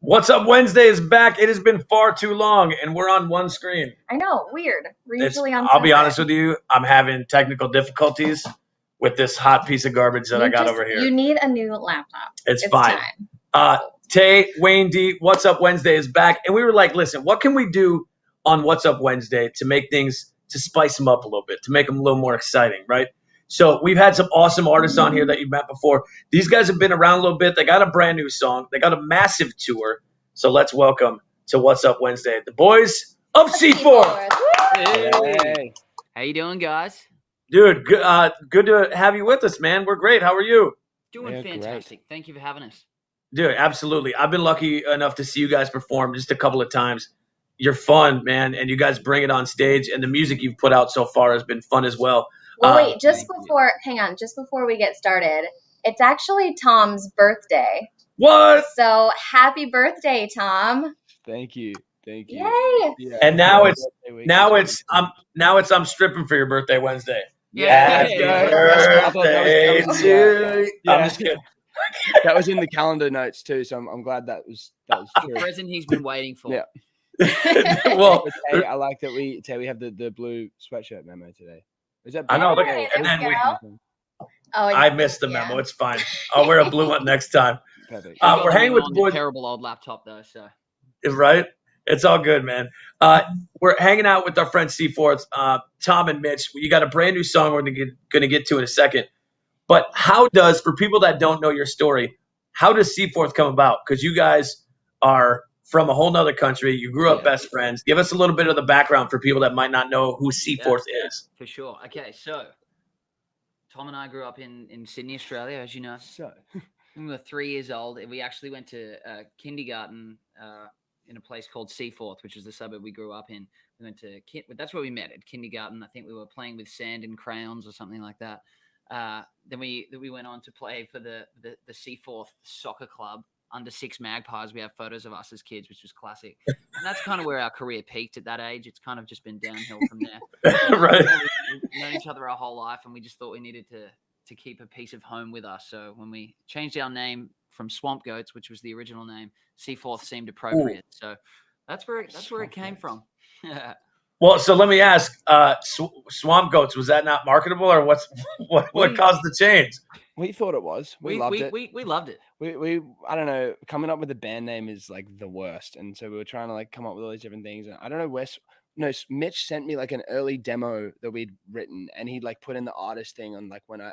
What's Up Wednesday is back. It has been far too long, and we're on one screen. I know, weird. We're usually on I'll be separate. honest with you, I'm having technical difficulties with this hot piece of garbage that I got over here. You need a new laptop. It's fine. Tay, Wayne D, What's Up Wednesday is back. And we were like, listen, what can we do on What's Up Wednesday to make things, to spice them up a little bit, to make them a little more exciting, right? So we've had some awesome artists on here that you've met before. These guys have been around a little bit. They got a brand new song. They got a massive tour. So let's welcome to What's Up Wednesday, the boys of Seaforth. Hey. How you doing, guys? Dude, good to have you with us, man. We're great. How are you? Doing fantastic. Great. Thank you for having us. Dude, absolutely. I've been lucky enough to see you guys perform just a couple of times. You're fun, man, and you guys bring it on stage, and the music you've put out so far has been fun as well. Well, wait, just before we get started, it's actually Tom's birthday. What? So happy birthday, Tom. Thank you. Yay. Yeah. And now I'm stripping for your birthday Wednesday. Yeah. Happy birthday to you. I'm just kidding. That was in the calendar notes too, so I'm glad that was true. The present he's been waiting for. Yeah. Well, Tay, I like that we have the blue sweatshirt memo today. Is that? I know. Look, and then I missed the memo. It's fine. I'll wear a blue one next time. Perfect. We're hanging with the boys. Terrible old laptop though, so. Right. It's all good, man. We're hanging out with our friend Seaforth, Tom and Mitch. You got a brand new song we're going to get to in a second. But for people that don't know your story, how does Seaforth come about? Because you guys are from a whole nother country. You grew up best friends. Give us a little bit of the background for people that might not know who Seaforth is. For sure. Okay, so Tom and I grew up in Sydney, Australia, as you know. So when we were 3 years old, we actually went to kindergarten in a place called Seaforth, which is the suburb we grew up in. We went to that's where we met at kindergarten. I think we were playing with sand and crayons or something like that. Then we went on to play for the Seaforth Soccer Club under 6 Magpies. We have photos of us as kids, which was classic. And that's kind of where our career peaked at that age. It's kind of just been downhill from there. Right. We've known each other our whole life, and we just thought we needed to keep a piece of home with us. So when we changed our name from Swamp Goats, which was the original name, Seaforth seemed appropriate. Ooh. So that's where it came from. Well, so let me ask, Swamp Goats, was that not marketable, or what caused the change? We thought it was. We loved it. We loved it. We I don't know, coming up with a band name is like the worst. And so we were trying to like come up with all these different things. And I don't know Mitch sent me like an early demo that we'd written, and he'd like put in the artist thing on like when I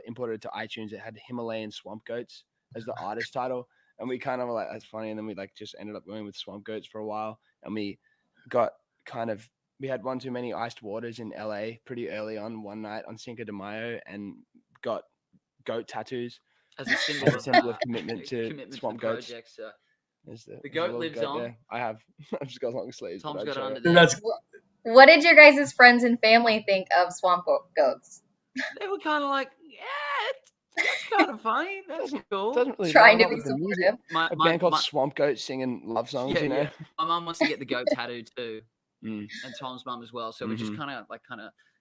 imported it to iTunes, it had Himalayan Swamp Goats as the artist title. And we kind of were like, that's funny. And then we like just ended up going with Swamp Goats for a while. And we had one too many iced waters in LA pretty early on one night on Cinco de Mayo, and got goat tattoos as a symbol of commitment to Swamp Goats. Project, so. The goat lives on. Yeah, I have. I've just got long sleeves. Tom's got it under there. What did your guys' friends and family think of Swamp Goats? They were kind of like, yeah, that's kind of funny. That's cool. Really trying to be supportive. A band called Swamp Goats singing love songs, you know? Yeah. My mum wants to get the goat tattooed too, and Tom's mum as well. So we just kind of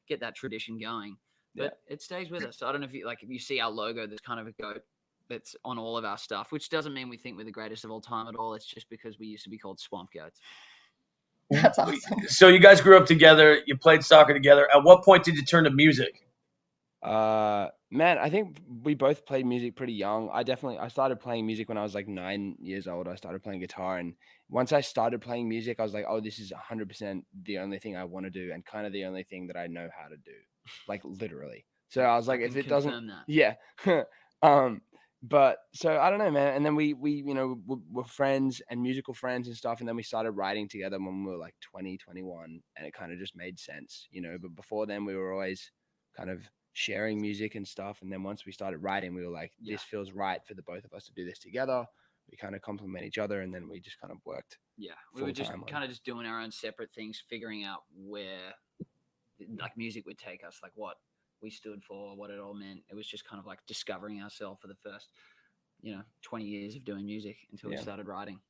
get that tradition going. But it stays with us. So I don't know if you see our logo, there's kind of a goat that's on all of our stuff, which doesn't mean we think we're the greatest of all time at all. It's just because we used to be called Swamp Goats. That's awesome. So you guys grew up together. You played soccer together. At what point did you turn to music? Man, I think we both played music pretty young. I started playing music when I was like 9 years old. I started playing guitar, and once I started playing music, I was like, oh, this is 100% the only thing I want to do, and kind of the only thing that I know how to do, like literally. So I was like, if it doesn't, yeah. But so I don't know, man. And then we were friends and musical friends and stuff. And then we started writing together when we were like 20, 21, and it kind of just made sense, but before then we were always kind of sharing music and stuff. And then once we started writing, we were like, this feels right for the both of us to do this together. We kind of complement each other. And then we just kind of worked. Yeah. We were just kind of just doing our own separate things, figuring out where like music would take us, like what we stood for, what it all meant. It was just kind of like discovering ourselves for the first, 20 years of doing music until we started writing.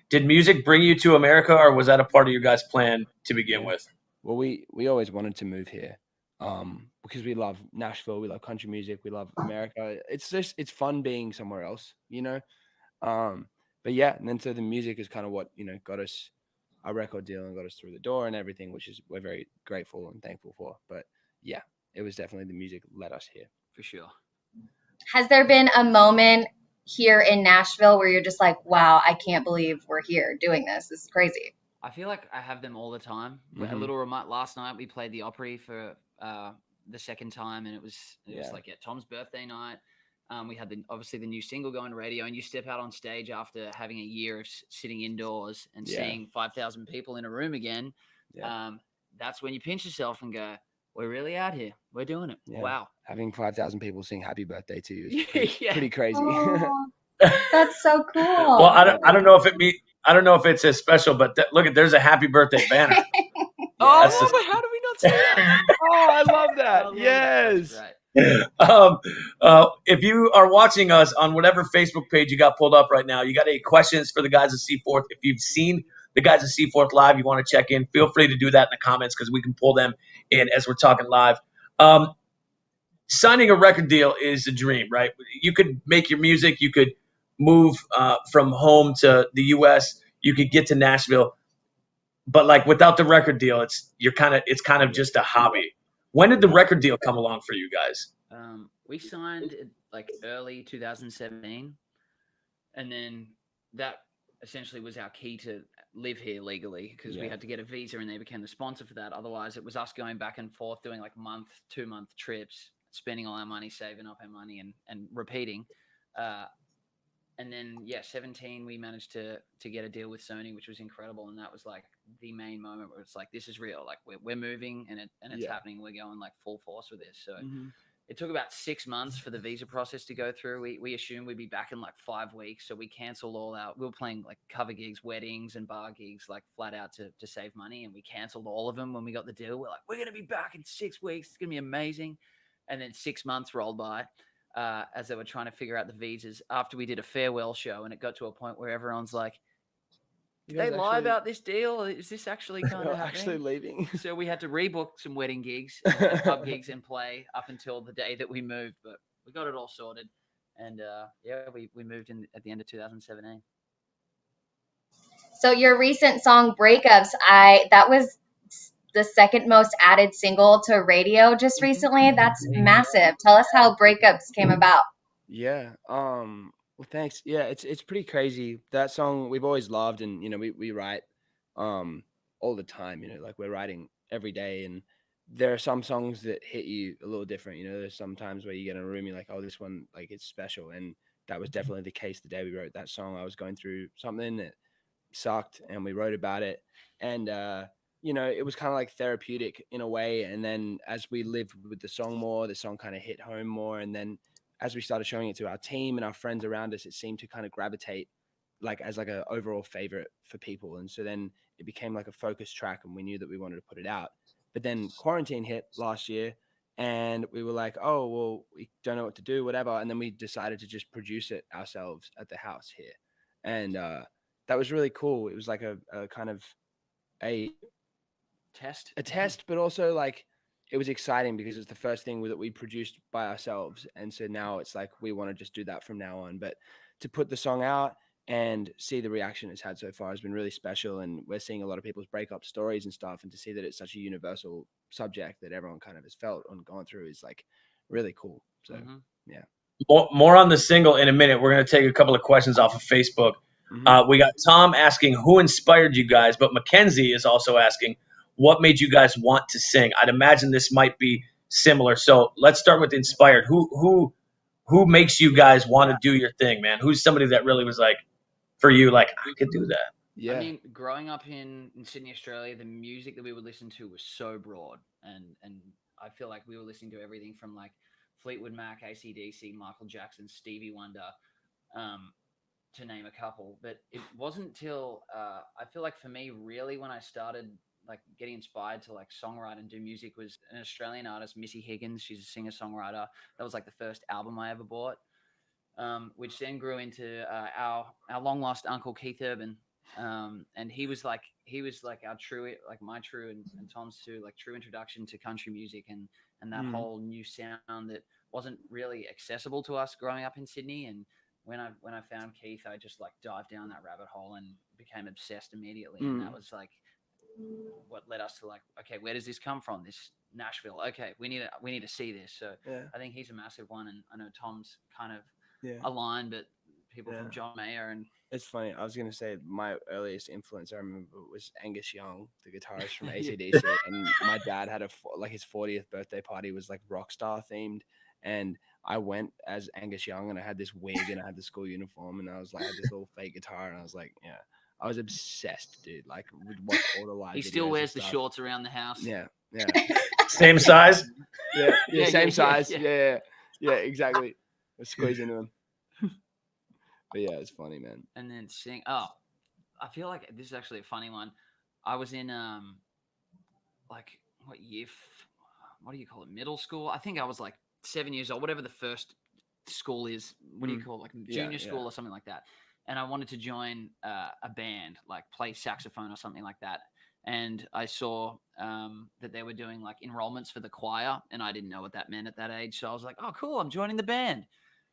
Did music bring you to America, or was that a part of your guys' plan to begin with? Well, we always wanted to move here. Because we love Nashville, we love country music, we love America. It's fun being somewhere else, but yeah, and then so the music is kind of what got us our record deal and got us through the door and everything, which is we're very grateful and thankful for. But yeah, it was definitely the music led us here for sure. Has there been a moment here in Nashville where you're just like, wow, I can't believe we're here doing this. This is crazy. I feel like I have them all the time. A little remote. Last night we played the Opry for the second time, and it was like Tom's birthday night. We had obviously the new single going to radio, and you step out on stage after having a year of sitting indoors and seeing 5,000 people in a room again. Yeah. That's when you pinch yourself and go, we're really out here. We're doing it. Yeah. Wow. Having 5,000 people sing happy birthday to you is pretty crazy. Oh, that's so cool. Well, I don't know if I don't know if it's as special, but look at, there's a happy birthday banner. How do we not see that? Oh, I love that. Yes. If you are watching us on whatever Facebook page you got pulled up right now, you got any questions for the guys at Seaforth? If you've seen the guys at Seaforth live, you want to check in, feel free to do that in the comments because we can pull them in as we're talking live. Signing a record deal is a dream, right? You could make your music, you could move from home to the U.S., you could get to Nashville, but like without the record deal, it's kind of just a hobby. When did the record deal come along for you guys? We signed like early 2017, and then that essentially was our key to live here legally because we had to get a visa, and they became the sponsor for that. Otherwise, it was us going back and forth doing like month, 2-month trips, spending all our money, saving up our money, and repeating. And then 17, we managed to get a deal with Sony, which was incredible, and that was like the main moment where it's like, this is real. Like we're moving, and it's happening. We're going like full force with this. So it took about 6 months for the visa process to go through. We assumed we'd be back in like 5 weeks, so we canceled all out. We were playing like cover gigs, weddings, and bar gigs, like flat out to save money, and we canceled all of them when we got the deal. We're like, we're gonna be back in 6 weeks. It's gonna be amazing. And then 6 months rolled by. As they were trying to figure out the visas after we did a farewell show, and it got to a point where everyone's like, did they lie about this deal? Is this actually kind of actually leaving? So we had to rebook some wedding gigs and pub gigs and play up until the day that we moved, but we got it all sorted. And we moved in at the end of 2017. So your recent song Breakups, that was the second most added single to radio just recently. That's massive. Tell us how Breakups came about. Yeah. Well, thanks. Yeah, it's pretty crazy. That song we've always loved, and we write all the time. Like we're writing every day, and there are some songs that hit you a little different. There's some times where you get in a room, you're like, oh, this one, like, it's special, and that was definitely the case the day we wrote that song. I was going through something that sucked, and we wrote about it, and it was kind of like therapeutic in a way. And then as we lived with the song more, the song kind of hit home more. And then as we started showing it to our team and our friends around us, it seemed to kind of gravitate like as like a overall favorite for people. And so then it became like a focus track, and we knew that we wanted to put it out. But then quarantine hit last year, and we were like, oh, well, we don't know what to do, whatever. And then we decided to just produce it ourselves at the house here. And that was really cool. It was like a kind of a test, but also like it was exciting because it's the first thing that we produced by ourselves. And so now it's like we want to just do that from now on. But to put the song out and see the reaction it's had so far has been really special. And we're seeing a lot of people's breakup stories and stuff, and to see that it's such a universal subject that everyone kind of has felt and gone through is like really cool. So yeah. More on the single in a minute. We're going to take a couple of questions off of Facebook. We got Tom asking who inspired you guys, but Mackenzie is also asking what made you guys want to sing. I'd imagine this might be similar. So let's start with inspired. Who makes you guys want to do your thing, man? Who's somebody that really was like, for you, like, I could do that? Yeah. I mean, growing up in Sydney, Australia, the music that we would listen to was so broad, and I feel like we were listening to everything from like Fleetwood Mac, AC/DC, Michael Jackson, Stevie Wonder, to name a couple. But it wasn't until I feel like for me, really, when I started like getting inspired to like songwrite and do music was an Australian artist, Missy Higgins. She's a singer-songwriter. That was like the first album I ever bought, which then grew into our long lost uncle Keith Urban. And he was like our true, like my true and Tom's too, like true introduction to country music and that whole new sound that wasn't really accessible to us growing up in Sydney. And when I found Keith, I just like dived down that rabbit hole and became obsessed immediately. And that was like what led us to like, okay, where does this come from? This Nashville. Okay, we need to see this. So I think he's a massive one, and I know Tom's kind of aligned, but people from John Mayer and. It's funny. I was gonna say my earliest influence I remember was Angus Young, the guitarist from AC/DC, and my dad had his 40th birthday party was like Rockstar themed, and I went as Angus Young, and I had this wig and I had the school uniform, and I was like, I had this little fake guitar, and I was like, I was obsessed, dude. Like, would watch all the live. He still wears the shorts around the house. Yeah. Same size. Yeah, same size. Yeah, exactly. Let's squeeze into him. But yeah, it's funny, man. And then sing. Oh, I feel like this is actually a funny one. I was in like what year? What do you call it? Middle school. I think I was like 7 years old. Whatever the first school is. What do you call it? Like junior school or something like that. And I wanted to join a band, like play saxophone or something like that. And I saw that they were doing like enrollments for the choir, and I didn't know what that meant at that age. So I was like, "Oh, cool! I'm joining the band."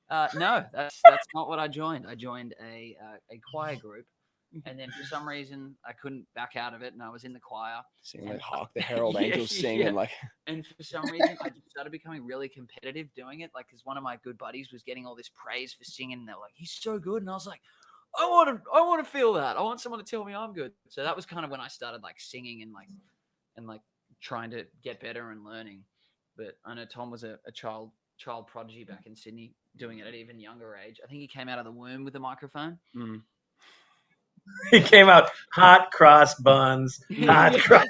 No, that's not what I joined. I joined a choir group, and then for some reason I couldn't back out of it, and I was in the choir. Singing like Hark the Herald Angels sing, and like. And for some reason I just started becoming really competitive doing it, like because one of my good buddies was getting all this praise for singing, and they're like, "He's so good," and I was like, I want to feel that. I want someone to tell me I'm good. So that was kind of when I started like singing and trying to get better and learning. But I know Tom was a child prodigy back in Sydney, doing it at an even younger age. I think he came out of the womb with a microphone. He came out hot cross buns. Hot cross.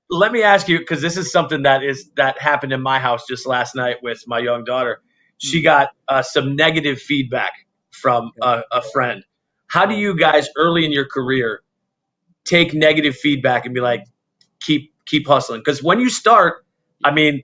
Let me ask you, because this is something that happened in my house just last night with my young daughter. She got some negative feedback from a friend. How do you guys early in your career take negative feedback and be like, keep hustling? Because when you start, I mean,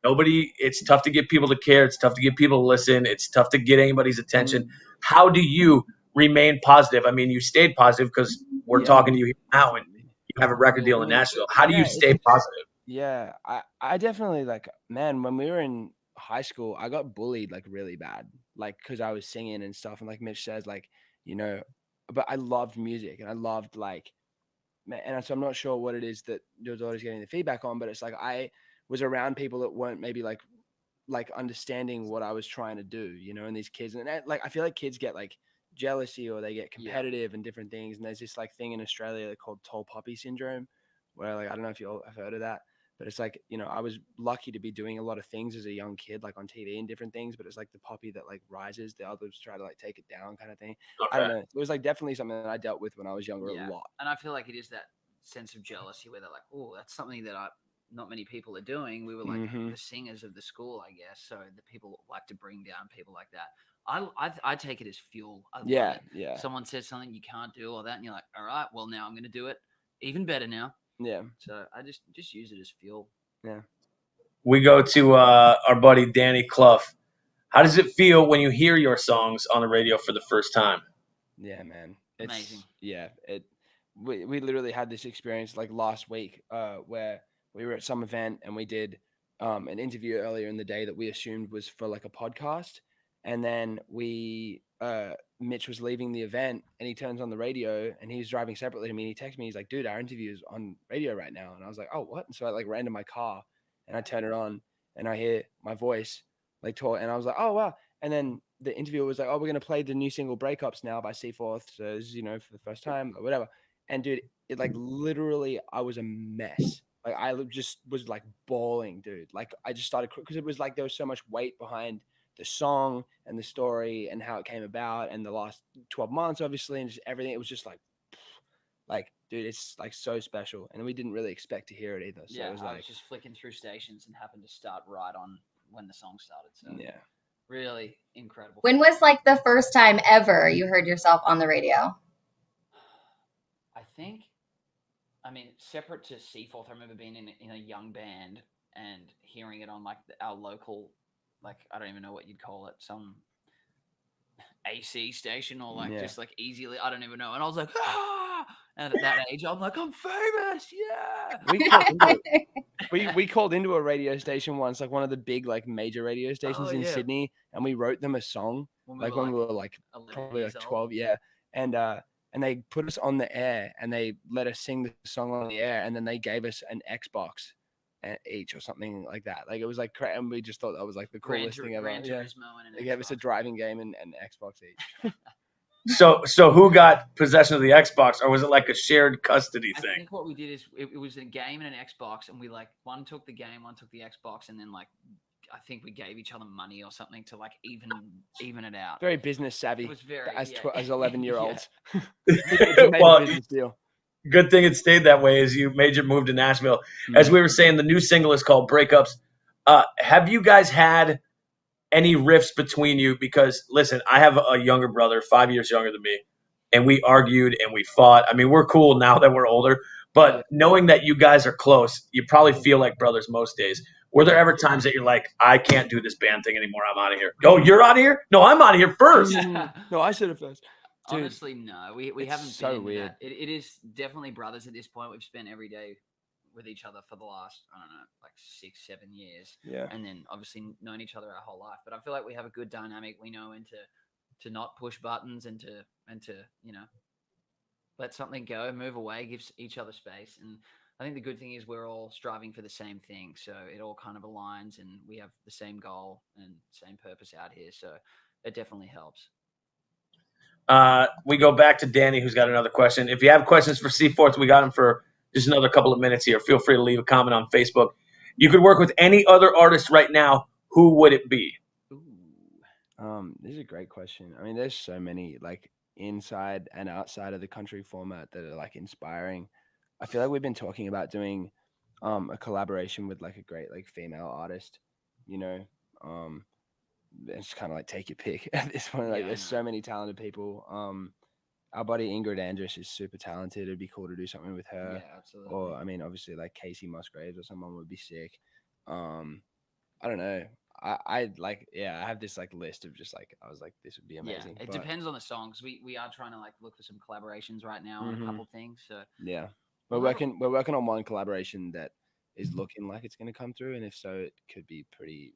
it's tough to get people to care. It's tough to get people to listen. It's tough to get anybody's attention. How do you remain positive? I mean, you stayed positive because we're talking to you now and you have a record deal in Nashville. How do you stay positive? Yeah, I definitely man, when we were in high school, I got bullied like really bad, like because I was singing and stuff. And like Mitch says, like, but I loved music and I loved and so I'm not sure what it is that your daughter's getting the feedback on, but it's like I was around people that weren't maybe like understanding what I was trying to do, and these kids, and I feel like kids get like jealousy or they get competitive and different things. And there's this like thing in Australia called tall poppy syndrome, where like, I don't know if you all have heard of that, but it's like, I was lucky to be doing a lot of things as a young kid, like on TV and different things, but it's like the poppy that like rises, the others try to like take it down kind of thing. Okay. I don't know. It was like definitely something that I dealt with when I was younger a lot. And I feel like it is that sense of jealousy where they're like, oh, that's something that not many people are doing. We were like the singers of the school, I guess. So the people like to bring down people like that. I take it as fuel. I love it. Yeah. Someone says something you can't do or that, and you're like, all right, well now I'm going to do it even better now. Yeah. So I just use it as fuel. Yeah. We go to our buddy Danny Clough. How does it feel when you hear your songs on the radio for the first time? Yeah, man. It's amazing. Yeah. We literally had this experience like last week where we were at some event and we did an interview earlier in the day that we assumed was for like a podcast. And then Mitch was leaving the event and he turns on the radio and he's driving separately to me. And he texts me. He's like, dude, our interview is on radio right now. And I was like, oh, what? And so I like ran to my car and I turn it on and I hear my voice like talk. And I was like, oh, wow. And then the interviewer was like, oh, we're going to play the new single Breakups now by Seaforth. So, for the first time or whatever. And dude, it like literally, I was a mess. Like I just was like bawling, dude. Like I just started because it was like there was so much weight behind the song and the story and how it came about and the last 12 months, obviously, and just everything. It was just like, dude, it's like so special. And we didn't really expect to hear it either. So it was I was just flicking through stations and happened to start right on when the song started. So yeah, really incredible. When was like the first time ever you heard yourself on the radio? I mean, separate to Seaforth, I remember being in a young band and hearing it on like our local, like, I don't even know what you'd call it, some AC station or like just like easily, I don't even know. And I was like, ah! And at that age, I'm like, I'm famous, yeah. we called into a radio station once, like one of the big like major radio stations in Sydney, and we wrote them a song when we were like probably like 12, yeah, and they put us on the air and they let us sing the song on the air, and then they gave us an Xbox each or something like that. Like it was like and we just thought that was like the coolest thing ever. Yeah. They gave us a driving game and an Xbox each. So who got possession of the Xbox, or was it like a shared custody thing? I think what we did is it was a game and an Xbox, and we like one took the game, one took the Xbox, and then like I think we gave each other money or something to like even it out. Very business savvy. It was very as 11-year-olds. Well, business deal. Good thing it stayed that way as you made your move to Nashville. As we were saying, the new single is called Breakups. Have you guys had any rifts between you? Because listen, I have a younger brother, 5 years younger than me, and we argued and we fought. I mean, we're cool now that we're older, but knowing that you guys are close, you probably feel like brothers most days. Were there ever times that you're like, I can't do this band thing anymore, I'm out of here? Oh, you're out of here? No, I'm out of here first. No, I said it first. Dude, honestly, no, we haven't so been into weird. that. It is definitely brothers at this point. We've spent every day with each other for the last, I don't know, like 6-7 years. Yeah. And then obviously known each other our whole life. But I feel like we have a good dynamic. We know when to not push buttons and to, you know, let something go, move away, give each other space. And I think the good thing is we're all striving for the same thing. So it all kind of aligns and we have the same goal and same purpose out here. So it definitely helps. We go back to Danny, who's got another question. If you have questions for Seaforth, we got him for just another couple of minutes here. Feel free to leave a comment on Facebook. You could work with any other artist right now. Who would it be? This is a great question. I mean, there's so many like inside and outside of the country format that are like inspiring. I feel like we've been talking about doing a collaboration with like a great like female artist, you know. It's kind of like take your pick at this point. Like there's so many talented people. Our buddy Ingrid Andress is super talented. It'd be cool to do something with her. Yeah, absolutely. Or I mean, obviously like Casey Musgraves or someone would be sick. I don't know. I like, I have this like list of just like, I was like, this would be amazing. Yeah, it depends on the songs. We are trying to like look for some collaborations right now on a couple things. So yeah, we're working on one collaboration that is looking like it's going to come through, and if so, it could be pretty.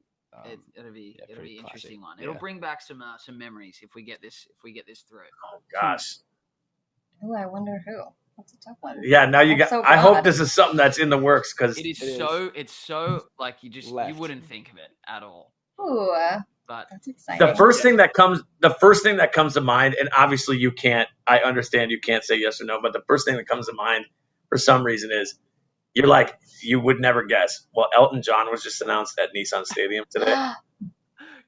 It'll be pretty interesting one. Yeah. It'll bring back some memories if we get this through. Oh gosh. Oh, I wonder who. That's a tough one. Yeah, now you got. So I hope broad. this is something that's in the works because it's so like you Left. wouldn't think of it at all. Ooh, But that's exciting. the first thing that comes to mind, and obviously you can't. I understand you can't say yes or no, but the first thing that comes to mind for some reason is you're like you would never guess. Well, Elton John was just announced at Nissan Stadium today.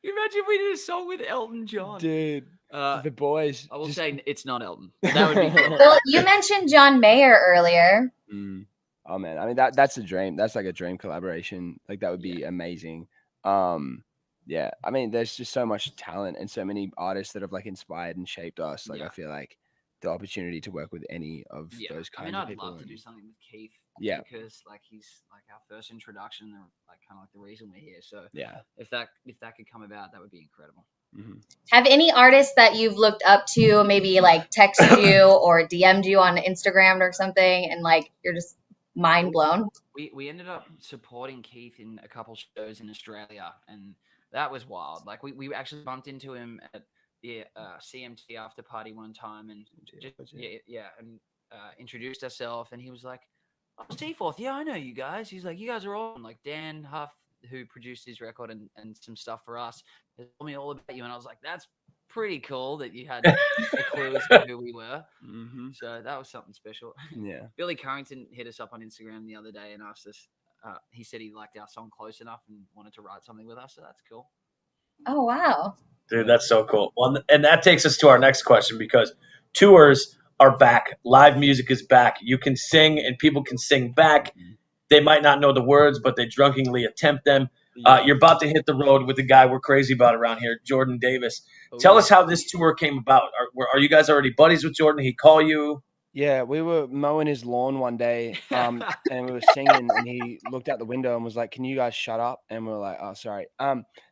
You imagine if we did a song with Elton John, dude. The boys. I will say it's not Elton. That would be cool. Well, you mentioned John Mayer earlier. Oh man, I mean that's a dream. That's like a dream collaboration. Like that would be amazing. Yeah, I mean there's just so much talent and so many artists that have like inspired and shaped us. Like I feel like the opportunity to work with any of those kinds of people. I'd love to do something with Keith. Yeah, because like he's like our first introduction, and like kind of like the reason we're here. So yeah, if that could come about, that would be incredible. Have any artists that you've looked up to maybe like texted you or DM'd you on Instagram or something, and like you're just mind blown? We ended up supporting Keith in a couple shows in Australia, and that was wild. Like we actually bumped into him at the CMT after party one time, and just and introduced ourselves, and he was like, "Oh, Seaforth, yeah, I know you guys." He's like, "You guys are awesome." Like Dan Huff, who produced his record and some stuff for us, told me all about you, and I was like, "That's pretty cool that you had a clue as to who we were." So that was something special. Yeah. Billy Currington hit us up on Instagram the other day and asked us. He said he liked our song Close Enough and wanted to write something with us, so that's cool. Oh wow, dude, that's so cool. Well, and that takes us to our next question because tours are back. Live music is back. You can sing and people can sing back. They might not know the words, but they drunkenly attempt them. You're about to hit the road with the guy we're crazy about around here, Jordan Davis. Tell us how this tour came about. Are you guys already buddies with Jordan? He call you? Yeah, we were mowing his lawn one day, and we were singing, and he looked out the window and was like, "Can you guys shut up?" And we were like, "Oh, sorry."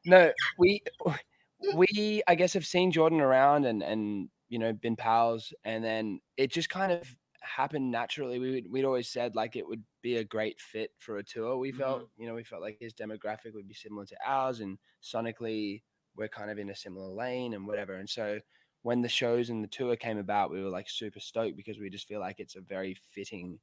No, we I guess have seen Jordan around and you know been pals, and then it just kind of happened naturally. We'd always said like it would be a great fit for a tour. We felt, we felt like his demographic would be similar to ours, and sonically we're kind of in a similar lane and whatever. And so when the shows and the tour came about, we were like super stoked because we just feel like it's a very fitting,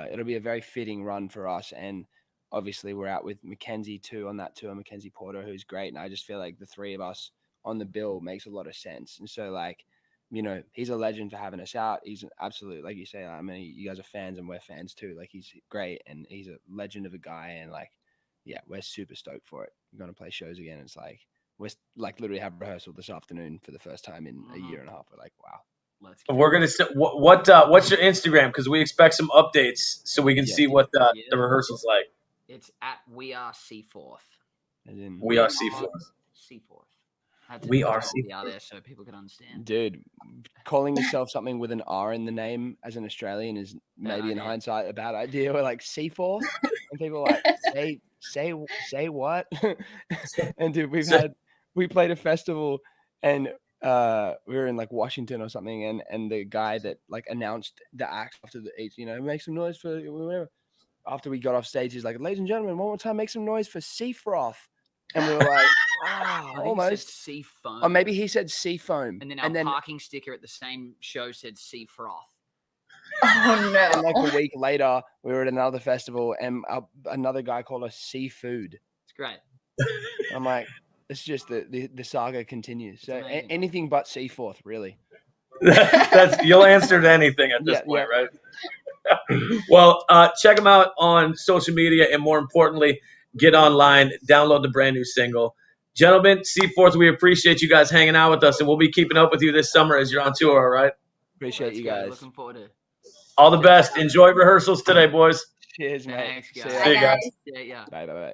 it'll be a very fitting run for us. And obviously we're out with Mackenzie too on that tour, Mackenzie Porter, who's great. And I just feel like the three of us on the bill makes a lot of sense. And so like, he's a legend for having us out. He's an absolute, like you say, I mean, you guys are fans and we're fans too. Like he's great and he's a legend of a guy. And like, yeah, we're super stoked for it. We're going to play shows again. It's like, we're like literally have rehearsal this afternoon for the first time in a year and a half. We're like, wow. Let's go. We're gonna what's your Instagram? Because we expect some updates so we can see what the rehearsal's like. It's at We Are Seaforth. We Are Seaforth. Seaforth. We Are Seaforth. There so people can understand. Dude, calling yourself something with an R in the name as an Australian is maybe in hindsight a bad idea. We're like Seaforth, and people are like say what? And dude, we played a festival and we were in like Washington or something, and the guy that like announced the act after the make some noise for whatever. After we got off stage, he's like, ladies and gentlemen, one more time, make some noise for Seaforth. And we were like, almost sea foam. Or maybe he said sea foam. And then our parking sticker at the same show said sea froth. Oh no! And like a week later, we were at another festival, and another guy called us seafood. It's great. I'm like, it's just the saga continues. So anything but Seaforth, really. You'll answer to anything at this point, right? Well, check them out on social media, and more importantly, get online, download the brand new single. Gentlemen, Seaforth, we appreciate you guys hanging out with us, and we'll be keeping up with you this summer as you're on tour, all right? Appreciate you guys. Looking forward to it. All the best. Enjoy rehearsals today, boys. Cheers, mate. Thanks, guys. See you guys. Yeah. Bye.